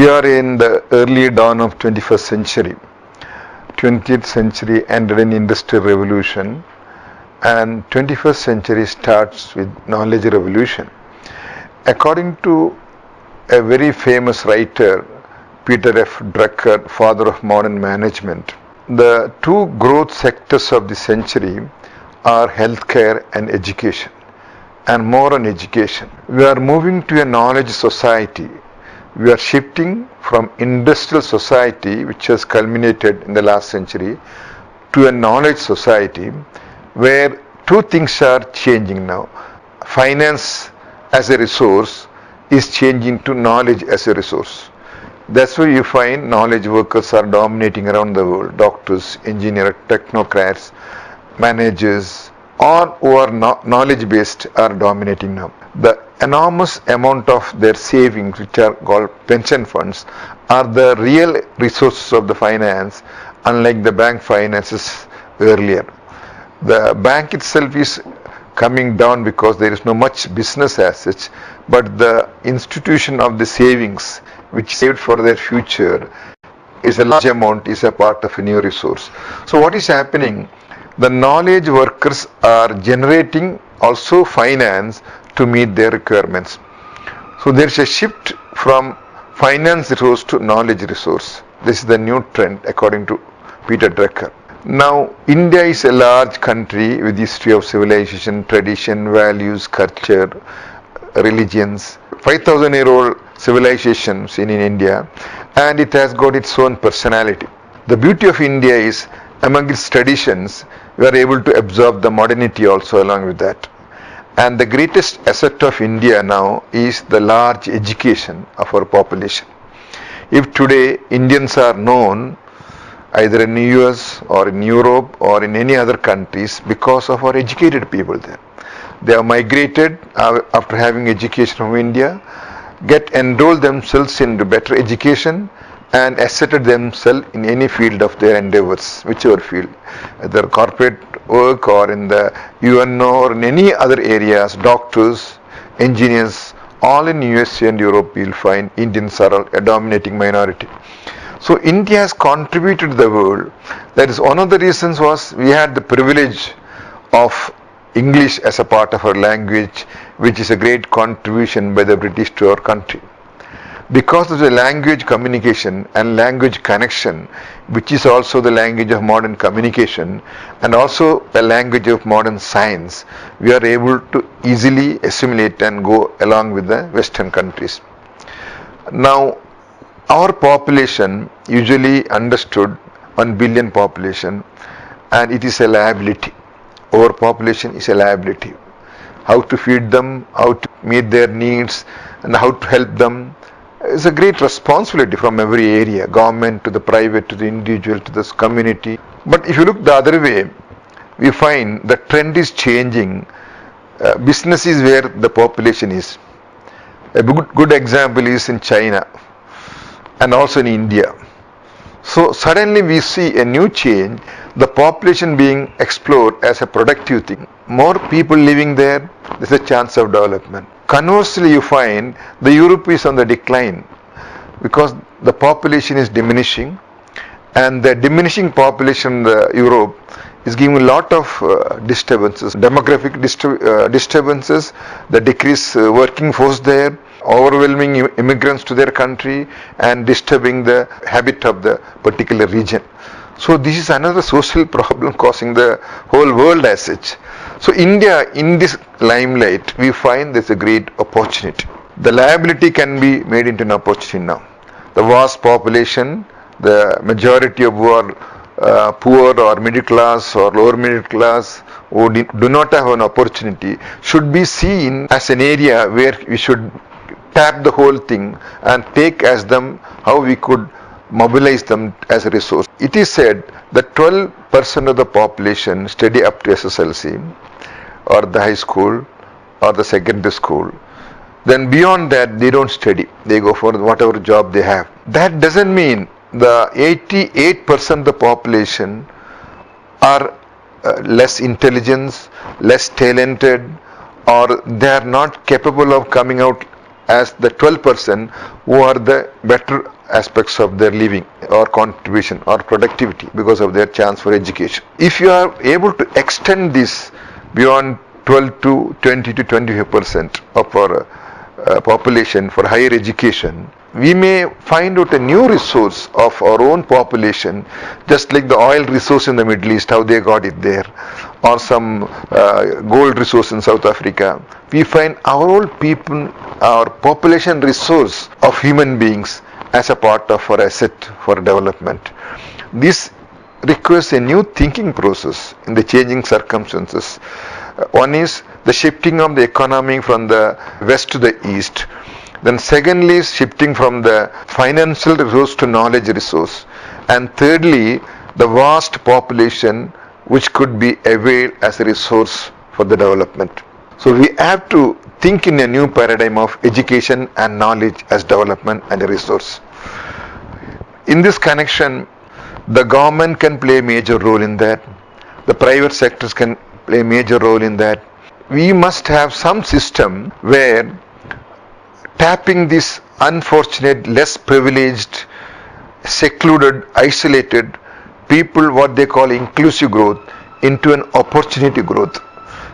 We are in the early dawn of 21st century. 20th century ended in industrial revolution and 21st century starts with knowledge revolution. According to a very famous writer, Peter F. Drucker, father of modern management, the two growth sectors of the century are healthcare and education, and more on education. We are moving to a knowledge society. We are shifting from industrial society, which has culminated in the last century, to a knowledge society where two things are changing now. Finance as a resource is changing to knowledge as a resource. That's why you find knowledge workers are dominating around the world. Doctors, engineers, technocrats, managers, all who are knowledge based are dominating now. The enormous amount of their savings, which are called pension funds, are the real resources of the finance, unlike the bank finances earlier. The bank itself is coming down because there is no much business as such, but the institution of the savings, which saved for their future, is a large amount, is a part of a new resource. So what is happening? The knowledge workers are generating also finance to meet their requirements. So there is a shift from finance resource to knowledge resource. This is the new trend according to Peter Drucker. Now, India is a large country with history of civilization, tradition, values, culture, religions. 5,000-year-old civilizations in India, and it has got its own personality. The beauty of India is, among its traditions, we are able to absorb the modernity also along with that. And the greatest asset of India now is the large education of our population. If today Indians are known either in the US or in Europe or in any other countries because of our educated people there. They have migrated after having education from India, get enrolled themselves into better education and asserted themselves in any field of their endeavors, whichever field, either corporate work or in the UNO or in any other areas, doctors, engineers, all in USA and Europe you'll find Indians are a dominating minority. So India has contributed to the world. That is one of the reasons was we had the privilege of English as a part of our language, which is a great contribution by the British to our country. Because of the language communication and language connection, which is also the language of modern communication and also a language of modern science, we are able to easily assimilate and go along with the Western countries. Now, our population usually understood 1 billion population, and it is a liability. Overpopulation is a liability. How to feed them, how to meet their needs, and how to help them is a great responsibility from every area, government to the private to the individual to this community. But if you look the other way, we find the trend is changing. Business is where the population is. A good example is in China and also in India. So suddenly we see a new change, the population being explored as a productive thing. More people living there, there's a chance of development. Conversely, you find the Europe is on the decline because the population is diminishing, and the diminishing population in Europe is giving a lot of disturbances, demographic disturbances, the decreased working force there, overwhelming immigrants to their country and disturbing the habit of the particular region. So this is another social problem causing the whole world as such. So India, in this limelight, we find there's a great opportunity. The liability can be made into an opportunity now. The vast population, the majority of who are poor or middle class or lower middle class who do not have an opportunity should be seen as an area where we should tap the whole thing and take as them how we could mobilize them as a resource. It is said that 12% of the population study up to SSLC or the high school or the secondary school. Then beyond that they don't study. They go for whatever job they have. That doesn't mean the 88% of the population are less intelligent, less talented, or they are not capable of coming out as the 12% who are the better aspects of their living or contribution or productivity because of their chance for education. If you are able to extend this beyond 12 to 20 to 25% of our population for higher education, we may find out a new resource of our own population, just like the oil resource in the Middle East, how they got it there, or some gold resource in South Africa. We find our own people, our population resource of human beings as a part of our asset for development. This requires a new thinking process in the changing circumstances. One is the shifting of the economy from the west to the east. Then secondly, shifting from the financial resource to knowledge resource. And thirdly, the vast population which could be availed as a resource for the development. So we have to think in a new paradigm of education and knowledge as development and a resource. In this connection, the government can play a major role in that. The private sectors can play a major role in that. We must have some system where tapping this unfortunate, less privileged, secluded, isolated people, what they call inclusive growth, into an opportunity growth,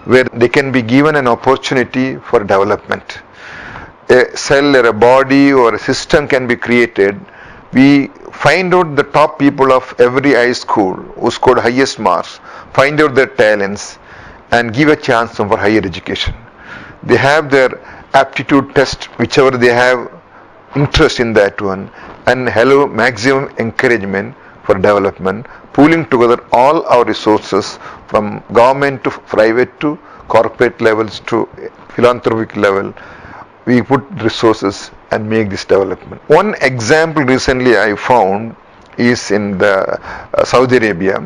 where they can be given an opportunity for development. A cell or a body or a system can be created. We find out the top people of every high school who scored highest marks, find out their talents and give a chance for higher education. They have their aptitude test, whichever they have interest in that one, and hello maximum encouragement for development, pooling together all our resources from government to private to corporate levels to philanthropic level. We put resources and make this development. One example recently I found is in the Saudi Arabia,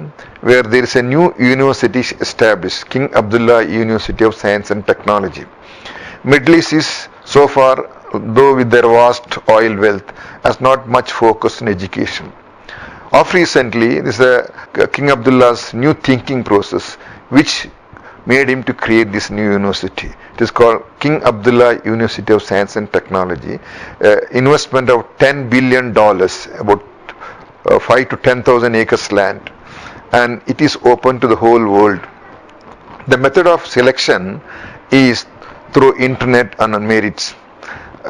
where there is a new university established, King Abdullah University of Science and Technology. Middle East is so far, though with their vast oil wealth, has not much focus on education. Of recently, this is King Abdullah's new thinking process, which made him to create this new university. It is called King Abdullah University of Science and Technology. Investment of $10 billion, about 5 to 10,000 acres land, and it is open to the whole world. The method of selection is through internet and on merits.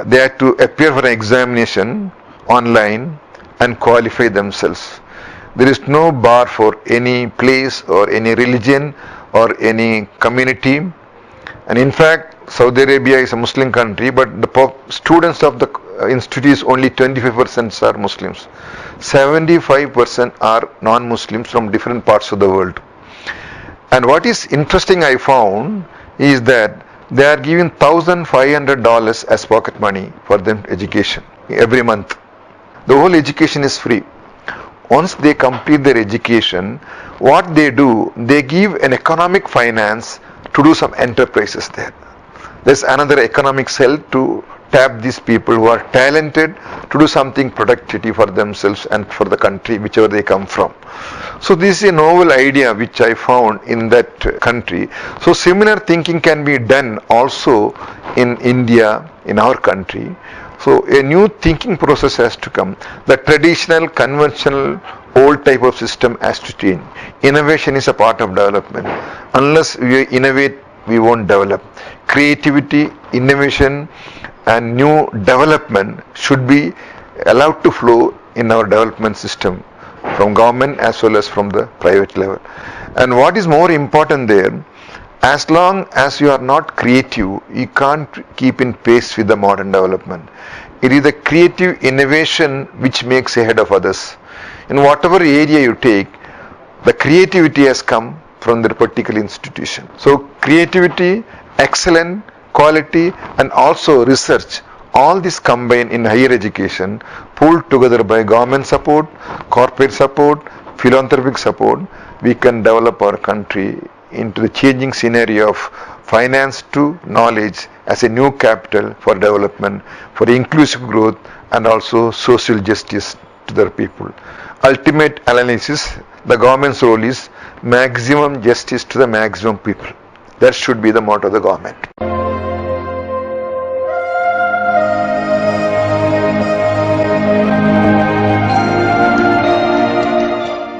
They have to appear for an examination online and qualify themselves. There is no bar for any place or any religion or any community. And in fact, Saudi Arabia is a Muslim country, but the students of the institute is only 25% are Muslims. 75% are non-Muslims from different parts of the world. And what is interesting I found is that they are giving $1,500 as pocket money for them education every month. The whole education is free. Once they complete their education, what they do, they give an economic finance to do some enterprises there. There's another economic cell to tap these people who are talented to do something productive for themselves and for the country, whichever they come from. So this is a novel idea which I found in that country. So similar thinking can be done also in India, in our country. So a new thinking process has to come. The traditional, conventional, old type of system has to change. Innovation is a part of development. Unless we innovate, we won't develop. Creativity, innovation and new development should be allowed to flow in our development system, from government as well as from the private level. And what is more important there, as long as you are not creative, you can't keep in pace with the modern development. It is the creative innovation which makes ahead of others. In whatever area you take, the creativity has come from the particular institution. So creativity, excellent, quality and also research, all this combined in higher education, pulled together by government support, corporate support, philanthropic support, we can develop our country into the changing scenario of finance to knowledge as a new capital for development, for inclusive growth and also social justice to the people. Ultimate analysis, the government's role is maximum justice to the maximum people. That should be the motto of the government.